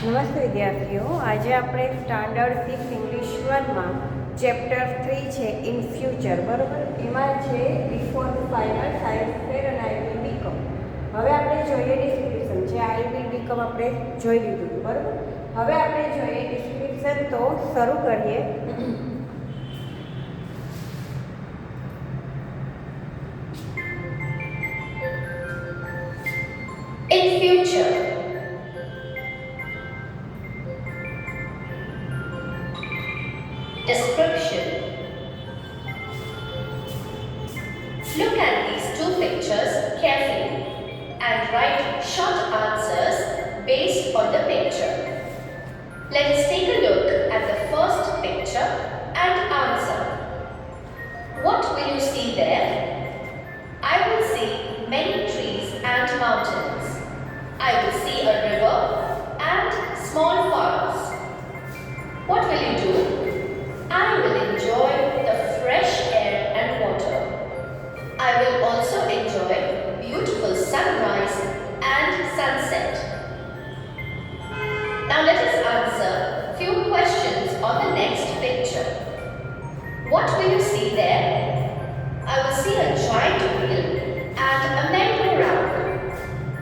નમસ્તે વિદ્યાર્થીઓ, આજે આપણે સ્ટાન્ડર્ડ 6 ઇંગ્લિશ 1માં ચેપ્ટર 3 છે ઇન ફ્યુચર, બરાબર. એમાં છે બિફોર ફાઇનલ આઈ ફેર અને આઈ વિલ બીકમ. હવે આપણે જોઈએ ડિસ્ક્રિપ્શન છે. આઈ વિલ બીકમ આપણે જોઈ લીધું હતું, બરાબર. હવે આપણે જોઈએ ડિસ્ક્રિપ્શન, તો શરૂ કરીએ. In future. Description. Look at these two pictures carefully and write short answers based on the picture. Let us take a look at the first picture and answer. What will you see there? I will see many trees and mountains. I will see a river and small farms. What will you do? I will enjoy the fresh air and water. I will also enjoy beautiful sunrise and sunset. Now let us answer few questions on the next picture. What will you see there? I will see a giant wheel and a merry-go-round.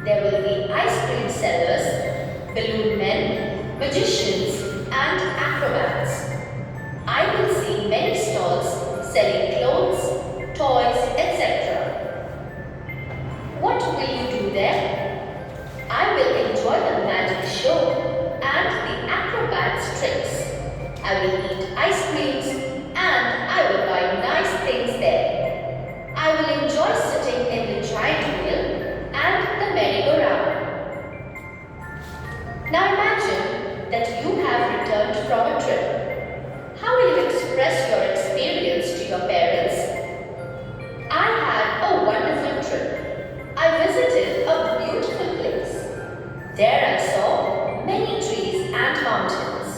There will be ice cream sellers, balloon men, magicians and acrobats. I will see many stalls selling clothes, toys, etc. What will you do there? I will enjoy the magic show and the acrobats' tricks. I will eat ice creams and I will buy nice things there. I will enjoy sitting in the giant wheel and the merry-go-round. Now imagine that you have returned from a trip. How will you express your experience to your parents? I had a wonderful trip. I visited a beautiful place. There I saw many trees and mountains.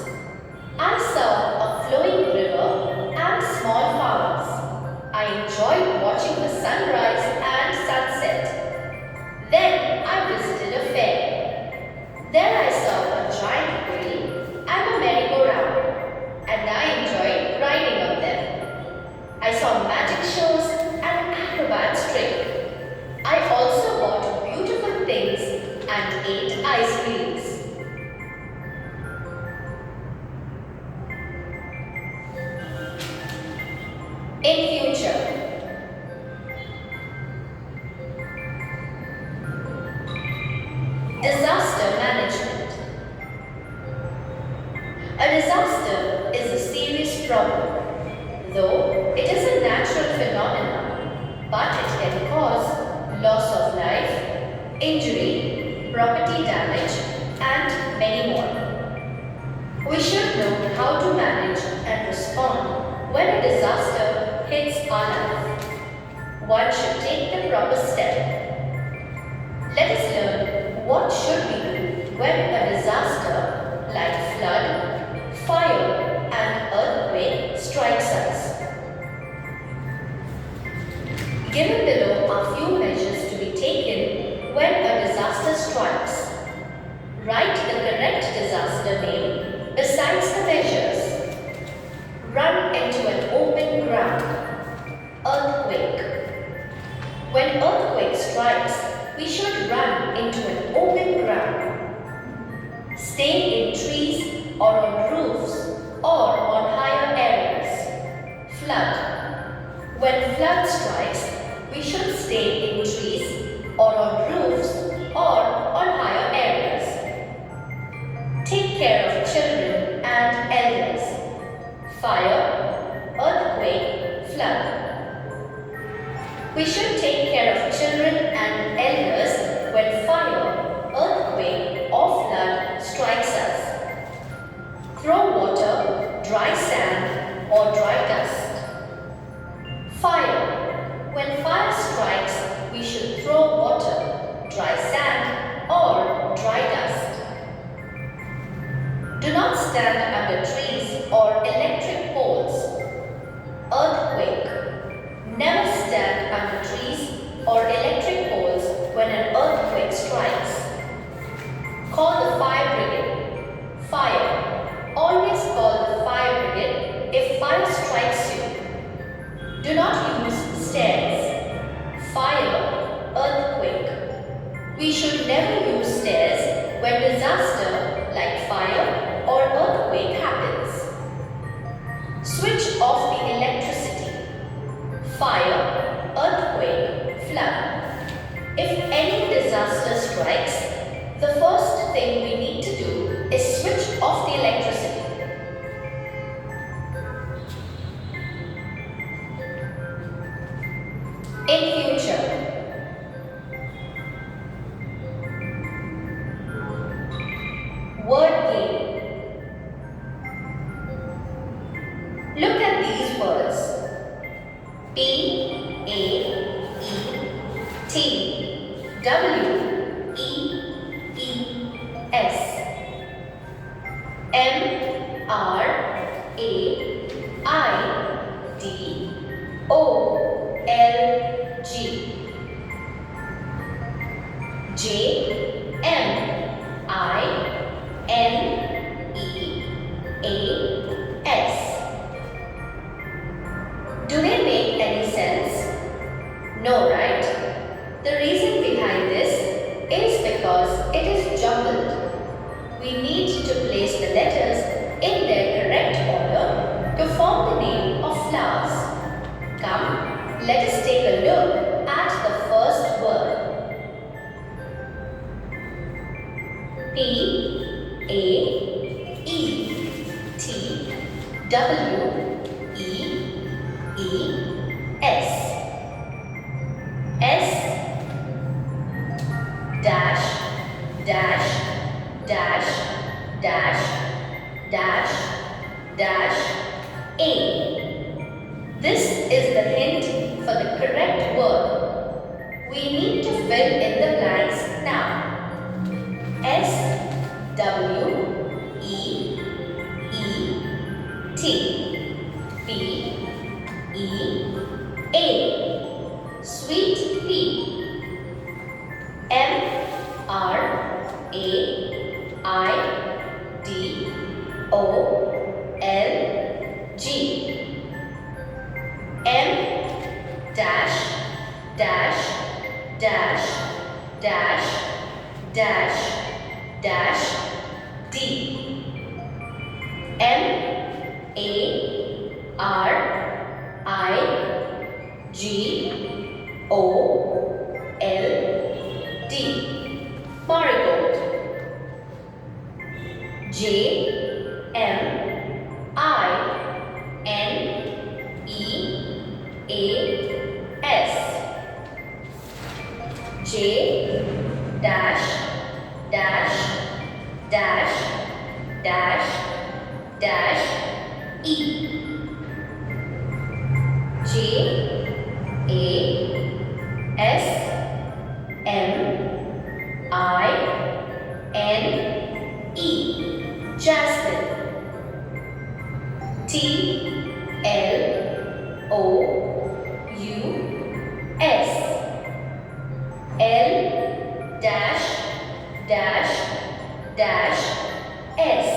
I saw a flowing river and small farms. I enjoyed watching the sunrise and sunset. Then I visited a fair. There I saw a giant wheel and a merry-go-round, and I enjoyed riding on them. I saw magic shows and acrobats trick. I also bought beautiful things and ate ice creams. In future. Disaster management. A disaster is a serious problem. Though it is a natural phenomenon, but it can cause loss of life, injury, property damage, and many more. We should know how to manage and respond when a disaster hits our life. One should take the proper step. Let us learn what should we do when a disaster like flood, fire, and earthquake strikes us. Given below are few measures to be taken when a disaster strikes. Write the correct disaster name besides the measures. Run into an open ground. Earthquake. When earthquake strikes, we should run into an open ground. Stay in trees or on roofs or on higher areas. Flood. When flood strikes, we should stay in trees or on roofs or on higher areas. Take care of children and elders. Fire, earthquake, flood. We should take care of children and elders when fire, earthquake or flood strikes us. Throw water, dry sand or dry dust. Fire. When fire strikes, we should throw water, dry sand or dry dust. Do not stand under trees or electric poles. Earthquake. Never stand under trees or electric poles when an earthquake strikes. strikes, the first thing we need to do is switch off the electricity. In future, word game. Look at these words. P, A, E, T, W, E, E, S. M, R, A, I, D, O, L, G. J, M, I, N, E, A, S. Do they make any sense? No, right? The reason behind this is because it is jumbled. We need to place the letters in their correct order to form the name of flowers. Come, let us take a look at the first word. P, A, E, T, W, E, E, S. S, dash, dash, dash, dash, dash, dash, A. This is the hint for the correct word. We need to fill in the blanks now. S, W, E, E, T, P, E, A. Sweet pea. M, R, A, I, D, O, L, G. M, dash, dash, dash, dash, dash, dash, D. M, A, R, I, G, O, L, D. Marigold. J, M, I, N, E, A, S. J, dash, dash, dash, dash, dash, E. J, A, S, M, I, N, E. Jasmine. T, L, O, U, S. L, dash, dash, dash, S.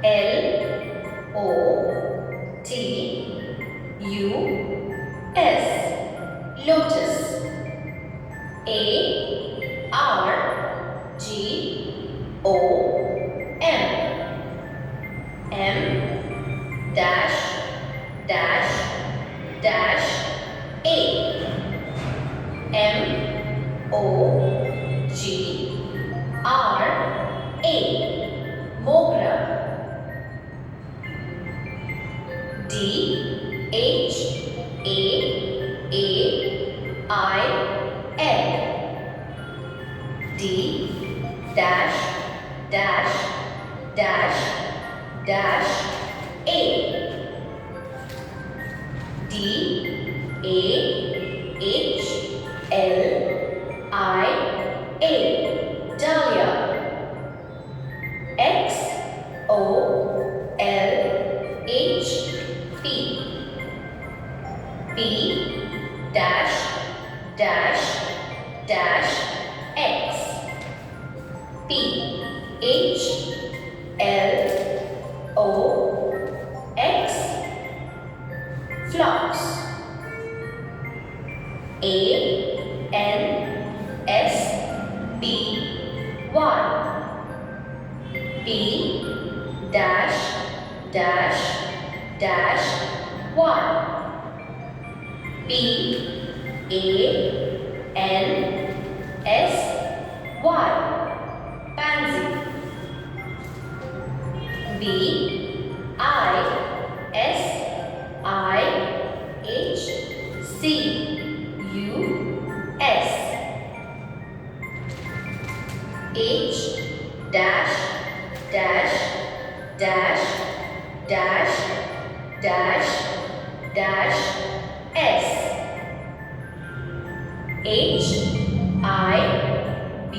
L, O, T, U, S. Lotus. A, R, G, O, M. M, dash, dash, dash, A. M, O, G, R, A. Mogra. D, H, A, I, N. D, dash, dash, dash, dash, A. D, A, H, L, I, A. Dahlia. X, O, L, H, P. P, dash, dash, dash, X. P, H, L, O, X. Phlox. A, N, S, B, Y. P, dash, dash, dash, Y. P, A, N, S, H dash dash dash dash dash dash S. H I B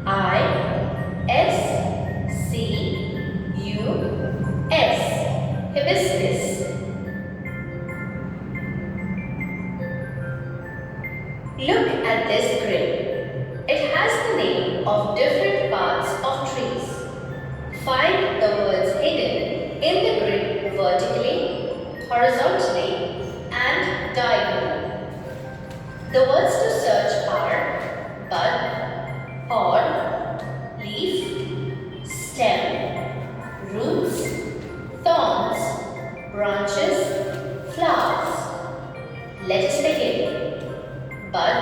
I S C U S. Hibiscus. Look at this grid. It has the name of different parts of trees. Find the words hidden in the grid vertically, horizontally, and diagonally. The words to search are bud, pod, leaf, stem, roots, thorns, branches, flowers. Let us begin. Bud,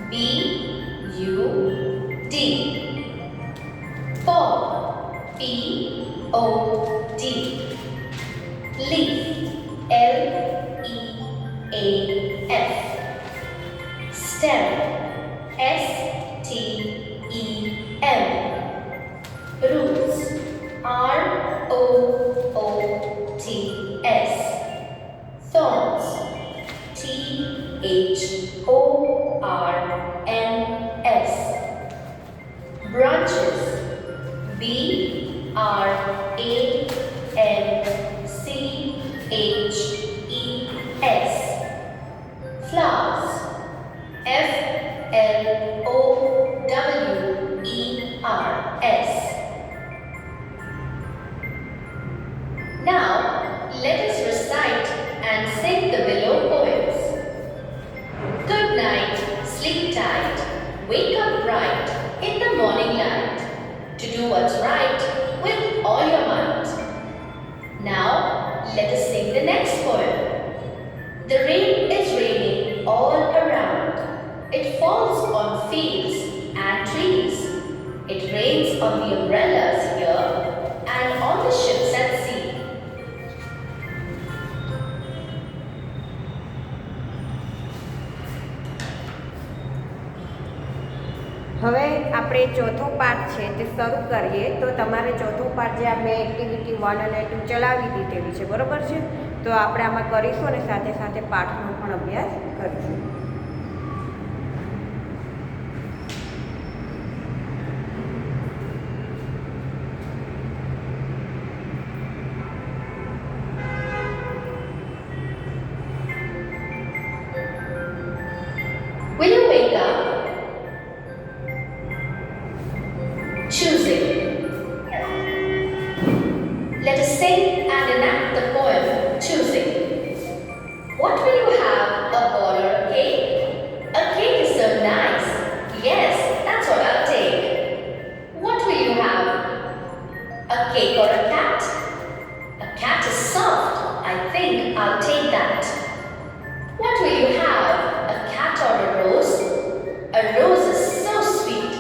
B-U-D. Pod, P-O-D. Leaf, L-E-A-F. Stem, S-T-E-M. Roots, R-O-O-T-S. Thorns, T-H-O-R-N-S. Branches, B-R-A-N-C-H-E-S. Flowers, F-L-O-W-E-R-S. Now, let us recite and sing the below poems. Good night, sleep tight, wake up bright in the morning light, to do what's right with all your might. Now, let us sing the next poem. The rain is raining all around. It falls on fields and trees. It rains on the umbrellas here and on the ships at sea. હવે આપણે ચોથો પાઠ છે તે શરૂ કરીએ. તો તમારે ચોથો પાઠ જે આપણે એક્ટિવિટી 1 અને 2 ચલાવી દીધેલી છે, બરાબર છે? તો આપણે આમાં કરીશું અને સાથે સાથે પાઠનો પણ અભ્યાસ કરીશું. Will you wake up? Choosing. Let us sing and enact the poem Choosing. What will you have, a ball or a cake? A cake is so nice. Yes, that's what I'll take. What will you have? A cake or a cat? A cat is soft. I think I'll take that. What will you have? A cat or a rose? A rose is so sweet.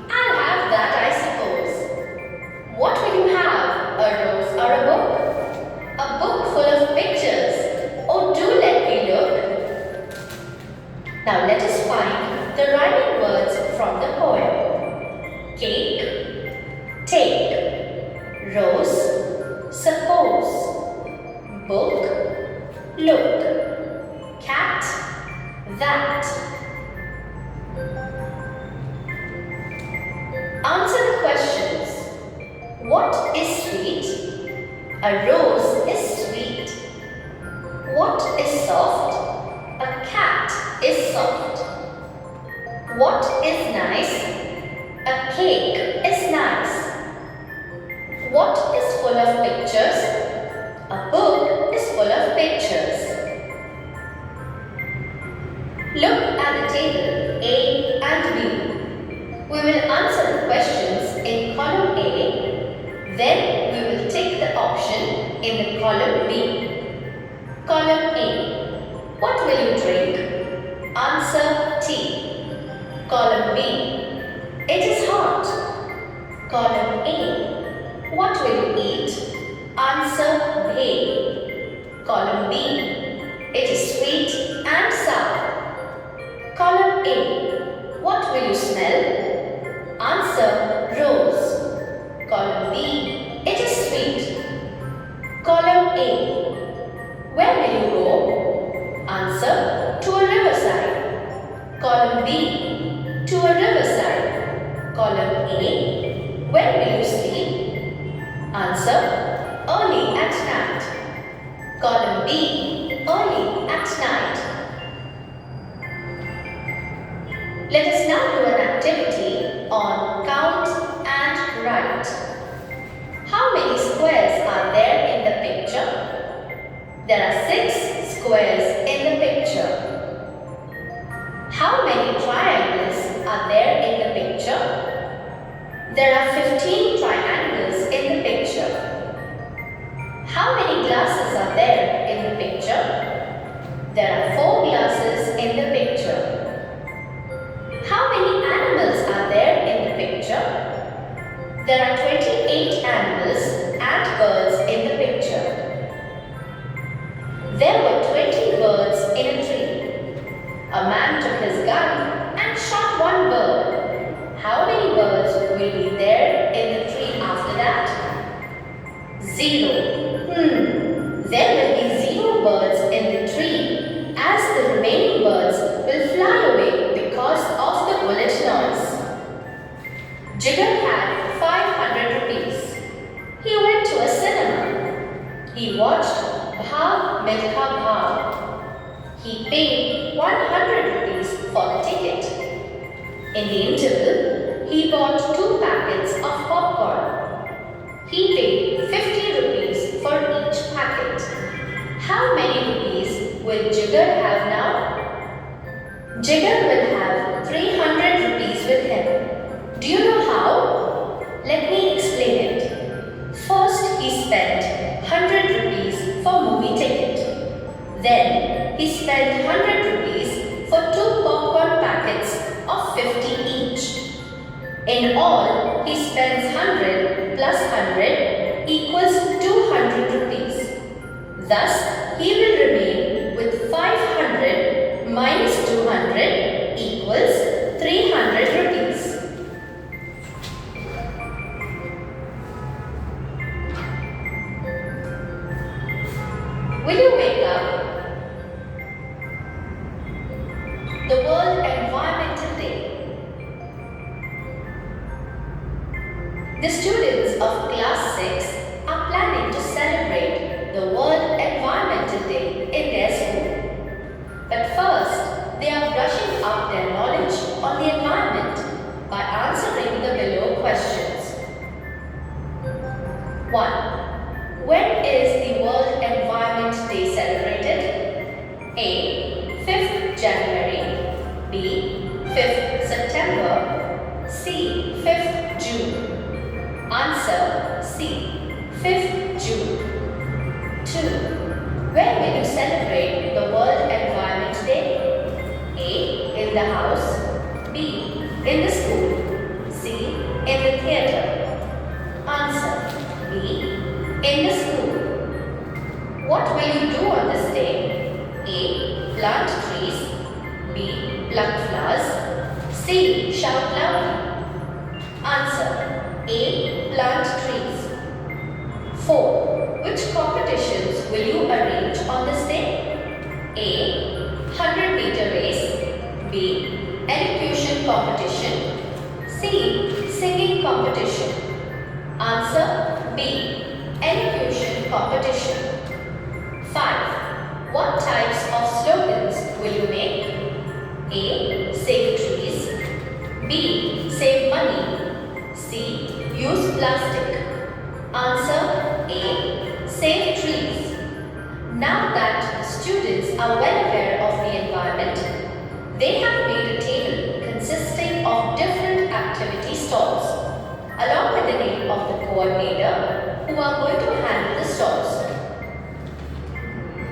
I'll have that, I suppose. What will you have? A rose or a book? A book full of pictures. Oh, do let me look. Now let us find the rhyming words from the poem. Cake, take. Rose, suppose. Book, look. Cat, that. Answer the questions. What is sweet? A rose is sweet. What is soft? A cat is soft. What is nice? A cake is nice. What is full of pictures? A book is full of pictures. Look at the table A and B. We will answer the questions in column A, then we will take the option in the column B. Column A. What will you drink? Answer tea. Column B. It is hot. Column A. What will you eat? Answer bhel. Column B. It is sweet and sour. Column A. What will you smell? Answer, rose. Column B, it is sweet. Column A, where will you go? Answer, to a riverside. Column B, to a riverside. Column A, when will you sleep? Answer, early at night. Column B, early at night. Let us now do an activity on count and write. How many squares are there in the picture? There are 6 squares in the picture. How many triangles are there in the picture? There are 15 triangles in the picture. How many glasses are there in the picture? There are 4 glasses in the picture. How many animals are there in the picture? There are 28 animals and birds in the picture. There were 20 birds in a tree. A man took his gun and shot one bird. How many birds will be there in the tree after that? 0. There will be 0 birds in the tree, as the remaining birds will fly away because of the bullet noise. Jigar had 500 rupees. He went to a cinema. He watched Bhav Milkha Bhav. He paid 100 rupees for the ticket. In the interval, he bought 2 packets of popcorn. He paid 50 rupees for each packet. How many rupees will Jigar have now? Jigar will have 300 rupees with him. Do you know how? Let me explain it. First, he spent 100 rupees for movie ticket. Then, he spent 100 rupees for 2 popcorn packets of 50 each. In all, he spends 100 plus 100 equals 200 rupees. Thus, he will remain with 500 minus 200 equals 300 rupees. Will you wake up? The World Environmental Day. The students of class 6 are planning to celebrate the World Environmental Day in their school. But first, they are brushing up their knowledge on the environment by answering the below questions. 1. When is the World Environment Day celebrated? A. 5th January. B. 5th September. C. 5th June. Answer C. 5th June. 2. Where will you celebrate the World Environment Day? A. In the house. B. In the school. C. In the theatre. Answer B. In the school. What will you do on this day? A. Plant trees. B. Pluck flowers. C. Shout loudly. Answer A. Plant trees. 4. Which competitions will you arrange on this day? A. 100-meter race. B. Elocution competition. C. Singing competition. Answer B. Elocution competition. 5. What types of slogans will you make? A. Save trees. B. Save money. C. Use plastic. Answer A. Save trees. Now that the students are well aware of the environment, they have made a table consisting of different activity stalls, along with the name of the coordinator who are going to handle the stalls.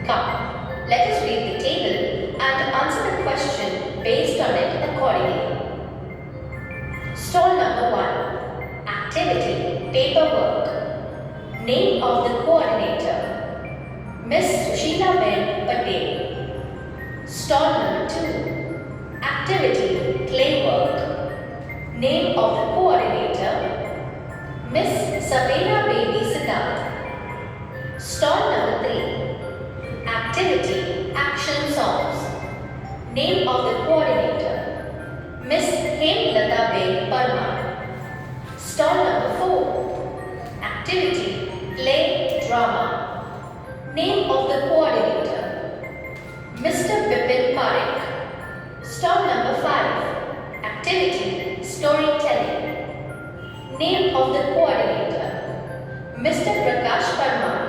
Come, let us read the table and answer the question based on it accordingly. Stall number 1. Activity, paperwork. Name of the coordinator, Miss Sushila Ben Patel. Stall number 2. Activity, clay work. Name of the coordinator, Miss Sabina Baby Siddharth. Stall number 3. Activity, action songs. Name of the coordinator, Miss Hemlata Babe Parmar. Stall number 4. Activity, play, drama. Name of the coordinator, Mr. Bipin Parekh. Stall number 5. Activity, storytelling. Name of the coordinator, Mr. Prakash Parmar.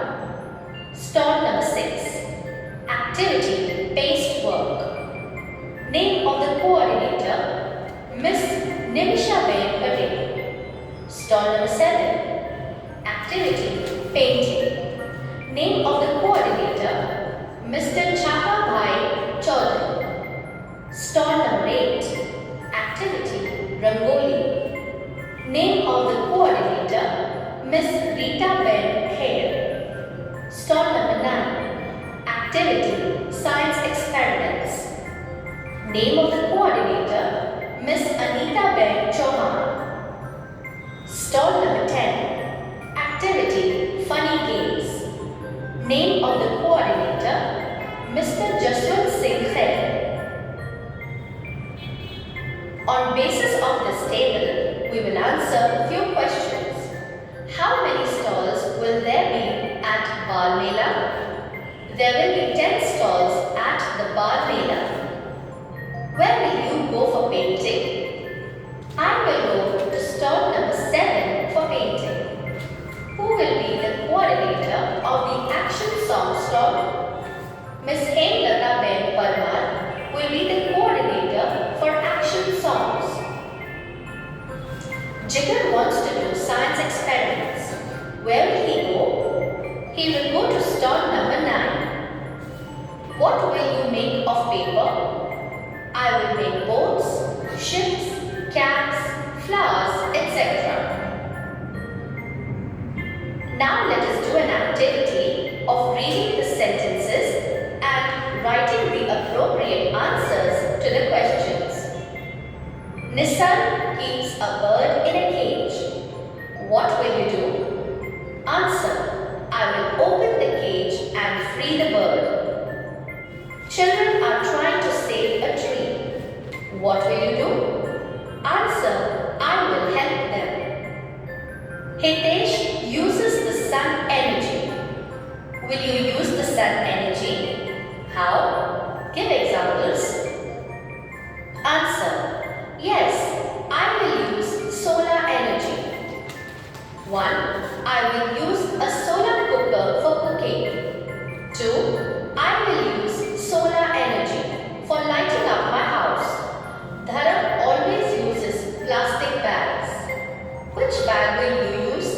Stall number 6. Activity, paced work. Name of the coordinator, Miss Nimisha Ben Patel. Stall number 7. Activity, painting. Name of the coordinator, Mr. Chaka Bhai Chaudhary. Stall number 8. Activity, Rangoli. Name of the coordinator, Miss Rita Ben Kher. Stall number 9. Activity, science experiments. Name of the coordinator, Miss Anita Ben Chauhan. Stall number 10. Activity, funny games. Name of the coordinator, Mr. Jaswant Singh Khair. On basis of this table, we will answer a few questions. How many stalls will there be at Bal Mela? There will be 10 stalls at the Bal Mela. Where will you go for painting? I will go to stall number 7 for painting. Who will be the coordinator of the action song stall? Miss Hemlata Ben Parmar will be the coordinator for action songs. Jigar wants to do science experiments. Where will he go? He will go to stall number 9. What will you make of paper? I will make boats, ships, caps, flowers, etc. Now let us do an activity of reading the sentences and writing the appropriate answers to the questions. Nissan keeps a bird in a cage. What will you do? Answer: I will open the cage and free the bird. Children are trying to save a tree. What will you do? Answer: I will help them. Hitesh uses the sun energy. Will you use the sun energy? How? Give examples. Answer: Yes, I will use solar energy. 1. I will use a solar cooker for cooking. 2. I will use solar energy for lighting up my house. Dharam always uses plastic bags. Which bag will you use?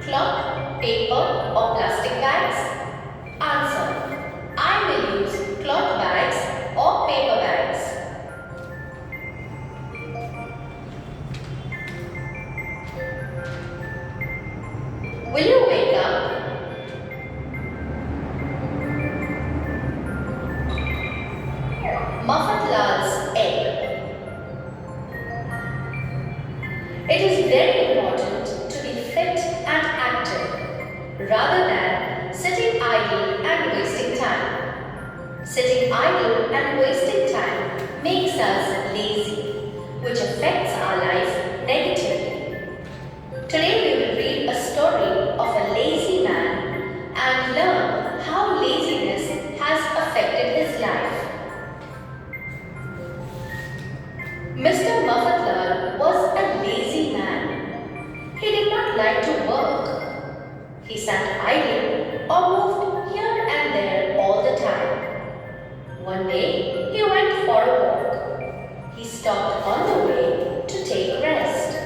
Cloth, paper or plastic bags? Answer: I will use cloth bags or paper bags. Will you wake up? Mafatlal's egg. It is very important to be fit and active rather than sitting idle and wasting time. Sitting idle and wasting time makes us lazy, which affects our life negatively. Today we will read a story of a lazy man and learn how laziness has affected his life. Mr. Mafatlal was a lazy man. He did not like to work. He sat idle or moved here and there all the time. One day, he went for a walk. He stopped on the way to take rest.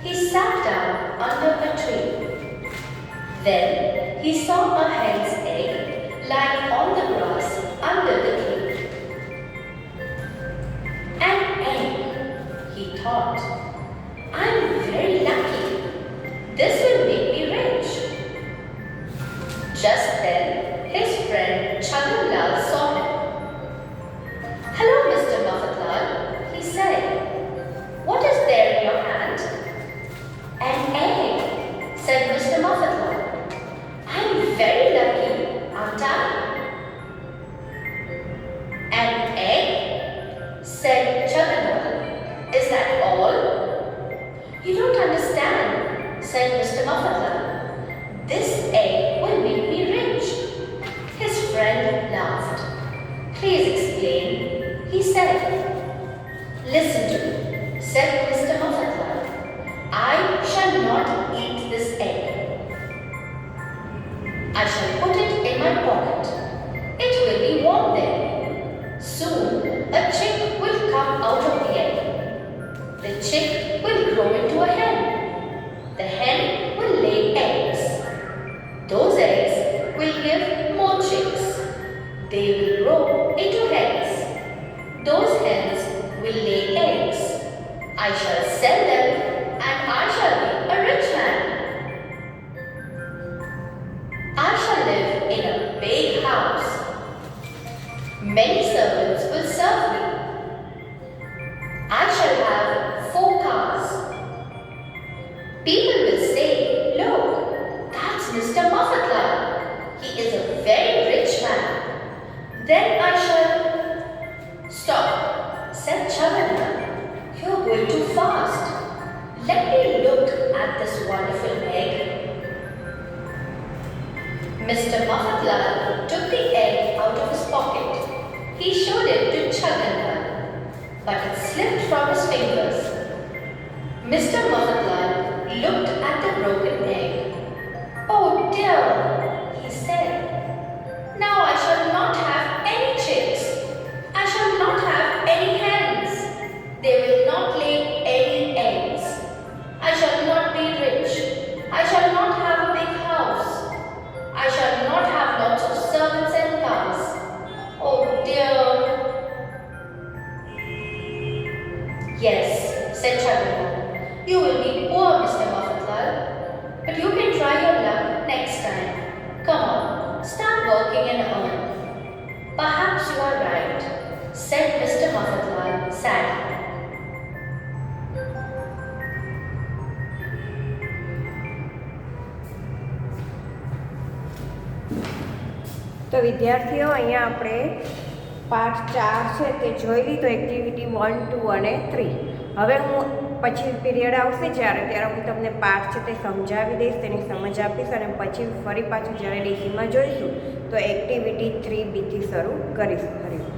He sat down under a tree. Then, he saw a hen's egg lying on the grass under the tree. An egg, he thought. I'm very lucky. This will make me rich. Just then, his friend Chadurlal saw him. Hello, Mr. Mafatlal, he said. What is there in your Listen to me, said Mr. Muffetlar. I shall not eat this egg. I shall put it in my pocket. It will be warm there. Soon a chick will come out of the egg. The chick will grow into a hen. The hen will lay eggs. Those eggs will give more chicks. They will grow into hens. Those hens will lay eggs. I shall sell them and I shall be a rich man. I shall live in a big house. Many servants will serve me. I shall have 4 cars. People will say, look, that's Mr. Muffetlar. He is a very rich man. Then I shall... Stop, said Chavana. You're going too fast. Let me look at this wonderful egg. Mr. Muffetlar took the egg out of his pocket. He showed it to Chavana, but it slipped from his fingers. Mr. Muffetlar looked at the broken egg. Oh dear, he said. Now I shall not have any chicks. I shall not have any hens. They will not lay any eggs. I shall not be rich. I shall not have a big house. I shall not have lots of servants and cars. Oh dear. Yes, said Chavana. You will be poor, Mr. Muffetlar. But you can try your luck next time. Come on, start working and earn. Perhaps you are right, said Mr. Muffetlar sadly. તો વિદ્યાર્થીઓ અહીંયા આપણે પાઠ 4 છે તે જોઈ લીધો, activity 1, 2 અને 3. હવે હું પછી પીરિયડ આવશે ત્યારે હું તમને પાઠ છે તે સમજાવી દઈશ, તેની સમજ આપીશ અને પછી ફરી પાછું જ્યારે ડીસીમાં જોઈશું તો એક્ટિવિટી 3Bથી શરૂ કરીશું.